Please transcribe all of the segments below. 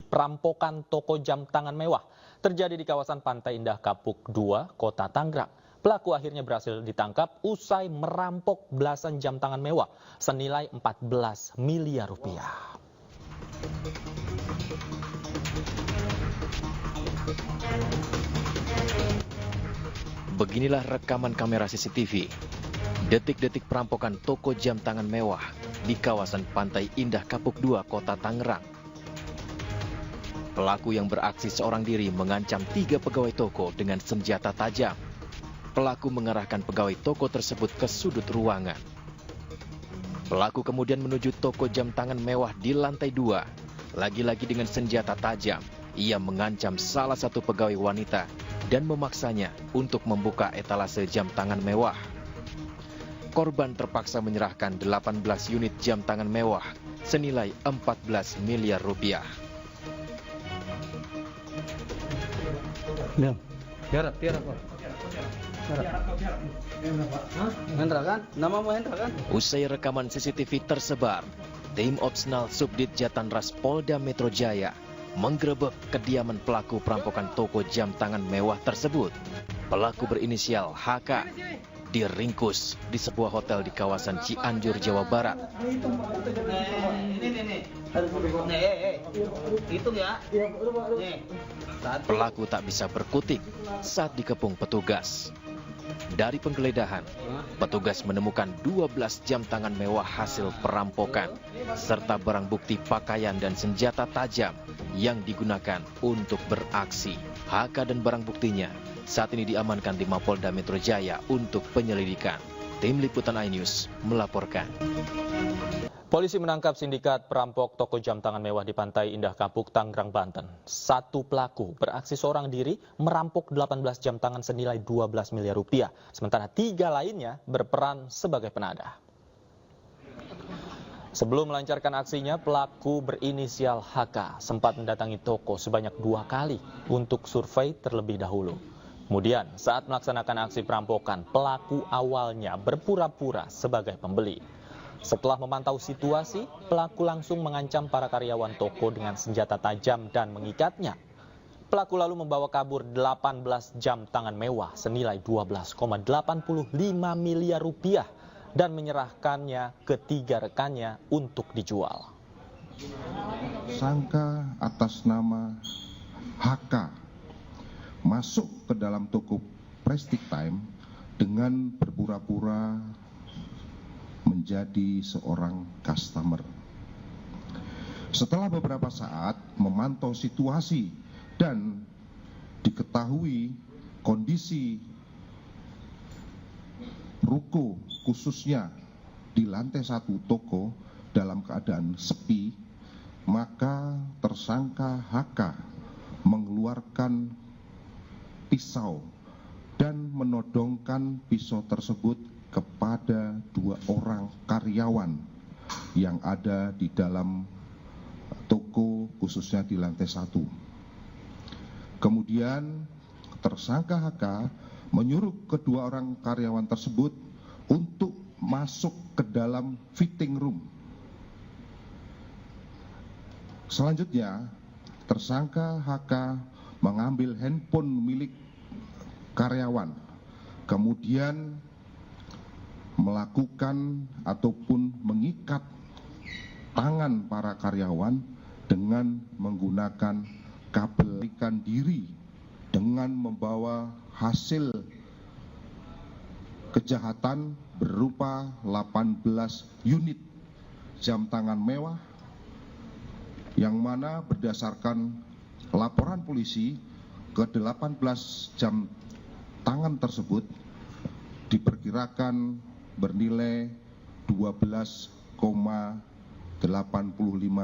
perampokan toko jam tangan mewah terjadi di kawasan Pantai Indah Kapuk 2, Kota Tangerang. Pelaku akhirnya berhasil ditangkap usai merampok belasan jam tangan mewah senilai 14 miliar rupiah. Beginilah rekaman kamera CCTV. Detik-detik perampokan toko jam tangan mewah di kawasan Pantai Indah Kapuk 2, Kota Tangerang. Pelaku yang beraksi seorang diri mengancam 3 pegawai toko dengan senjata tajam. Pelaku mengarahkan pegawai toko tersebut ke sudut ruangan. Pelaku kemudian menuju toko jam tangan mewah di lantai 2. Lagi-lagi dengan senjata tajam, ia mengancam salah satu pegawai wanita dan memaksanya untuk membuka etalase jam tangan mewah. Korban terpaksa menyerahkan 18 unit jam tangan mewah senilai 14 miliar rupiah. Usai rekaman CCTV tersebar, tim Opsnal Subdit Jatanras Polda Metro Jaya menggerebek kediaman pelaku perampokan toko jam tangan mewah tersebut. Pelaku berinisial HK diringkus di sebuah hotel di kawasan Cianjur, Jawa Barat. Pelaku tak bisa berkutik saat dikepung petugas. Dari penggeledahan, petugas menemukan 12 jam tangan mewah hasil perampokan, serta barang bukti pakaian dan senjata tajam yang digunakan untuk beraksi. HK dan barang buktinya saat ini diamankan di Mapolda Metro Jaya untuk penyelidikan. Tim Liputan iNews melaporkan. Polisi menangkap sindikat perampok toko jam tangan mewah di Pantai Indah Kapuk, Tangerang, Banten. Satu pelaku beraksi seorang diri merampok 18 jam tangan senilai 12 miliar rupiah. Sementara 3 lainnya berperan sebagai penadah. Sebelum melancarkan aksinya, pelaku berinisial HK sempat mendatangi toko sebanyak 2 kali untuk survei terlebih dahulu. Kemudian saat melaksanakan aksi perampokan, pelaku awalnya berpura-pura sebagai pembeli. Setelah memantau situasi, pelaku langsung mengancam para karyawan toko dengan senjata tajam dan mengikatnya. Pelaku lalu membawa kabur 18 jam tangan mewah senilai 12,85 miliar rupiah dan menyerahkannya ke 3 rekannya untuk dijual. Tersangka atas nama HK masuk ke dalam toko Prestige Time dengan berpura-pura menjadi seorang customer. Setelah beberapa saat memantau situasi dan diketahui kondisi ruko khususnya di lantai 1 toko dalam keadaan sepi, maka tersangka HK mengeluarkan pisau dan menodongkan pisau tersebut kepada 2 orang karyawan yang ada di dalam toko khususnya di lantai 1. Kemudian tersangka HK menyuruh kedua orang karyawan tersebut untuk masuk ke dalam fitting room. Selanjutnya, tersangka HK mengambil handphone milik karyawan, kemudian melakukan ataupun mengikat tangan para karyawan dengan menggunakan kabel ikan diri dengan membawa hasil kejahatan berupa 18 unit jam tangan mewah yang mana berdasarkan laporan polisi ke 18 jam tangan tersebut diperkirakan bernilai 12,85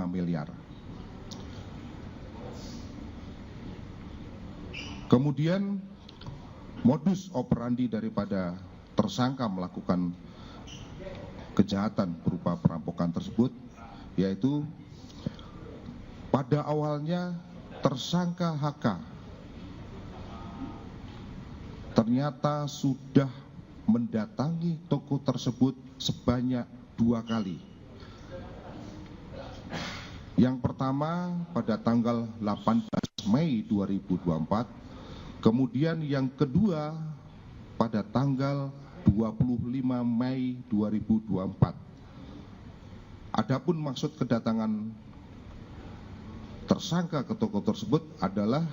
miliar. Kemudian modus operandi daripada tersangka melakukan kejahatan berupa perampokan tersebut yaitu pada awalnya tersangka HK ternyata sudah mendatangi toko tersebut sebanyak 2 kali. Yang pertama pada tanggal 18 Mei 2024, kemudian yang kedua pada tanggal 25 Mei 2024. Adapun maksud kedatangan tersangka ke toko tersebut adalah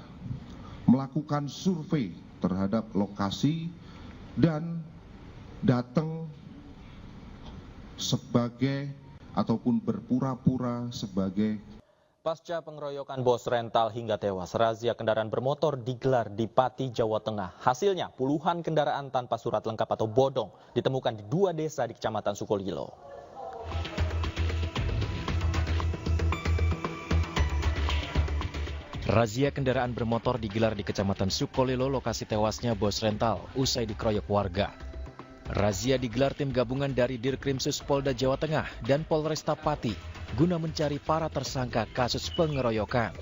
melakukan survei terhadap lokasi dan datang sebagai ataupun berpura-pura sebagai. Pasca pengeroyokan bos rental hingga tewas, razia kendaraan bermotor digelar di Pati, Jawa Tengah. Hasilnya, puluhan kendaraan tanpa surat lengkap atau bodong ditemukan di 2 desa di Kecamatan Sukolilo. Razia kendaraan bermotor digelar di Kecamatan Sukolilo, lokasi tewasnya bos rental, usai dikeroyok warga. Razia digelar tim gabungan dari Dirkrimsus Polda Jawa Tengah dan Polresta Pati guna mencari para tersangka kasus pengeroyokan.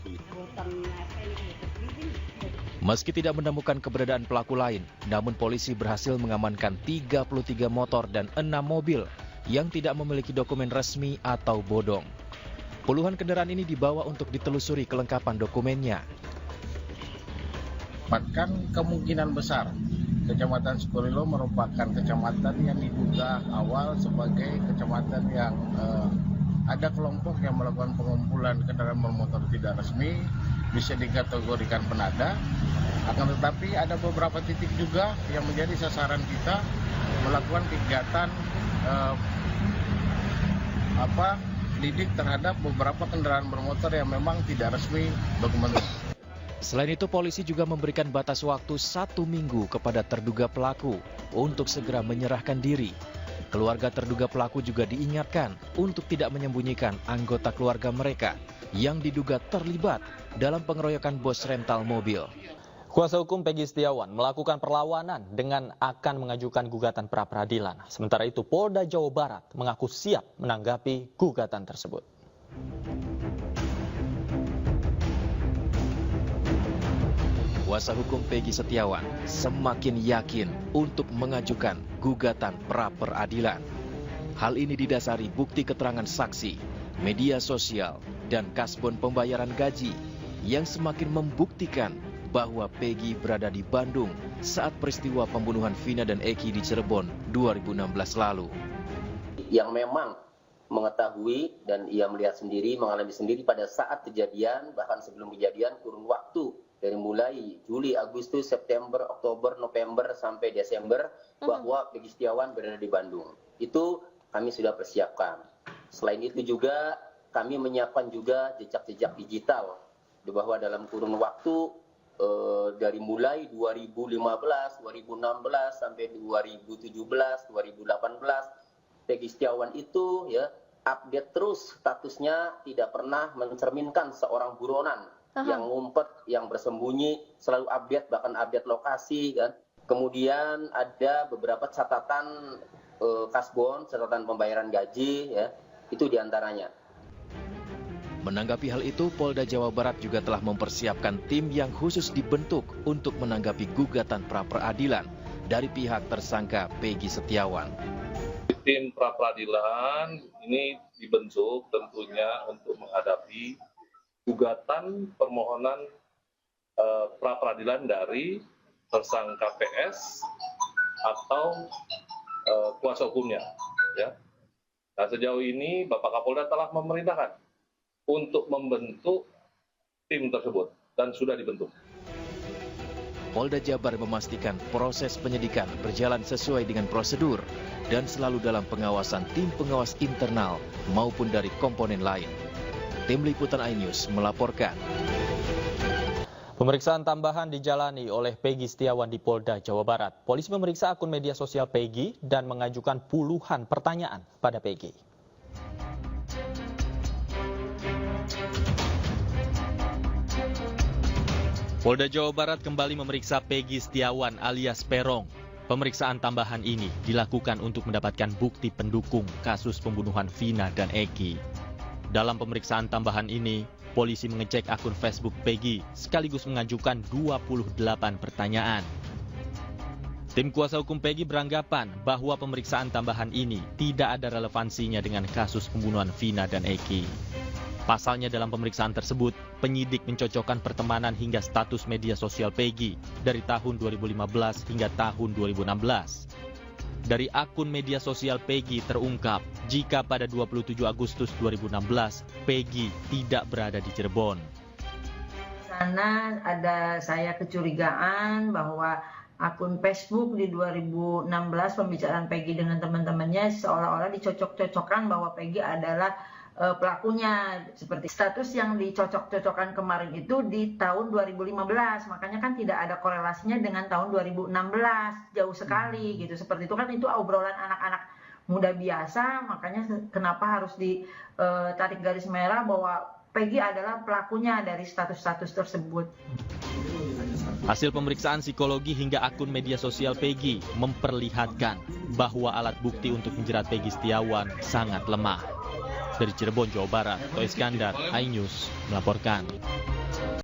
Meski tidak menemukan keberadaan pelaku lain, namun polisi berhasil mengamankan 33 motor dan 6 mobil yang tidak memiliki dokumen resmi atau bodong. Puluhan kendaraan ini dibawa untuk ditelusuri kelengkapan dokumennya. Dapatkan kemungkinan besar Kecamatan Sukolilo merupakan kecamatan yang diduga awal sebagai kecamatan yang ada kelompok yang melakukan pengumpulan kendaraan bermotor tidak resmi, bisa dikategorikan penada. Akan tetapi ada beberapa titik juga yang menjadi sasaran kita melakukan kegiatan lidik terhadap beberapa kendaraan bermotor yang memang tidak resmi dokumen. Selain itu, polisi juga memberikan batas waktu 1 minggu kepada terduga pelaku untuk segera menyerahkan diri. Keluarga terduga pelaku juga diingatkan untuk tidak menyembunyikan anggota keluarga mereka yang diduga terlibat dalam pengeroyokan bos rental mobil. Kuasa hukum Peggy Setiawan melakukan perlawanan dengan akan mengajukan gugatan pra-peradilan. Sementara itu, Polda Jawa Barat mengaku siap menanggapi gugatan tersebut. Kuasa hukum Peggy Setiawan semakin yakin untuk mengajukan gugatan pra-peradilan. Hal ini didasari bukti keterangan saksi, media sosial, dan kasbon pembayaran gaji yang semakin membuktikan bahwa Peggy berada di Bandung saat peristiwa pembunuhan Vina dan Eki di Cirebon 2016 lalu. Yang memang mengetahui dan ia melihat sendiri, mengalami sendiri pada saat kejadian, bahkan sebelum kejadian kurun waktu dari mulai Juli, Agustus, September, Oktober, November, sampai Desember, bahwa Peggy Setiawan berada di Bandung. Itu kami sudah persiapkan. Selain itu juga kami menyiapkan juga jejak-jejak digital, bahwa dalam kurun waktu dari mulai 2015, 2016, sampai 2017, 2018, Peggy Setiawan itu ya update terus statusnya, tidak pernah mencerminkan seorang buronan yang ngumpet, yang bersembunyi, selalu update, bahkan update lokasi kan. Kemudian ada beberapa catatan kasbon, catatan pembayaran gaji ya, itu diantaranya. Menanggapi hal itu, Polda Jawa Barat juga telah mempersiapkan tim yang khusus dibentuk untuk menanggapi gugatan pra-peradilan dari pihak tersangka Peggy Setiawan. Tim pra-peradilan ini dibentuk tentunya untuk menghadapi gugatan permohonan pra-peradilan dari tersangka PS atau kuasa hukumnya. Ya. Nah, sejauh ini Bapak Kapolda telah memerintahkan untuk membentuk tim tersebut dan sudah dibentuk. Polda Jabar memastikan proses penyidikan berjalan sesuai dengan prosedur dan selalu dalam pengawasan tim pengawas internal maupun dari komponen lain. Tim Liputan iNews melaporkan. Pemeriksaan tambahan dijalani oleh Peggy Setiawan di Polda Jawa Barat. Polisi memeriksa akun media sosial Peggy dan mengajukan puluhan pertanyaan pada Peggy. Polda Jawa Barat kembali memeriksa Peggy Setiawan alias Perong. Pemeriksaan tambahan ini dilakukan untuk mendapatkan bukti pendukung kasus pembunuhan Vina dan Eki. Dalam pemeriksaan tambahan ini, polisi mengecek akun Facebook Peggy sekaligus mengajukan 28 pertanyaan. Tim kuasa hukum Peggy beranggapan bahwa pemeriksaan tambahan ini tidak ada relevansinya dengan kasus pembunuhan Vina dan Eki. Pasalnya dalam pemeriksaan tersebut, penyidik mencocokkan pertemanan hingga status media sosial Peggy dari tahun 2015 hingga tahun 2016. Dari akun media sosial Peggy terungkap jika pada 27 Agustus 2016 Peggy tidak berada di Cirebon. Sana ada saya kecurigaan bahwa akun Facebook di 2016 pembicaraan Peggy dengan teman-temannya seolah-olah dicocok-cocokkan bahwa Peggy adalah pelakunya. Seperti status yang dicocok-cocokkan kemarin itu di tahun 2015, makanya kan tidak ada korelasinya dengan tahun 2016, jauh sekali gitu. Seperti itu kan, itu obrolan anak-anak muda biasa, makanya kenapa harus ditarik garis merah bahwa Peggy adalah pelakunya dari status-status tersebut. Hasil pemeriksaan psikologi hingga akun media sosial Peggy memperlihatkan bahwa alat bukti untuk menjerat Peggy Setiawan sangat lemah. Dari Cirebon, Jawa Barat, Toh Iskandar, iNews melaporkan.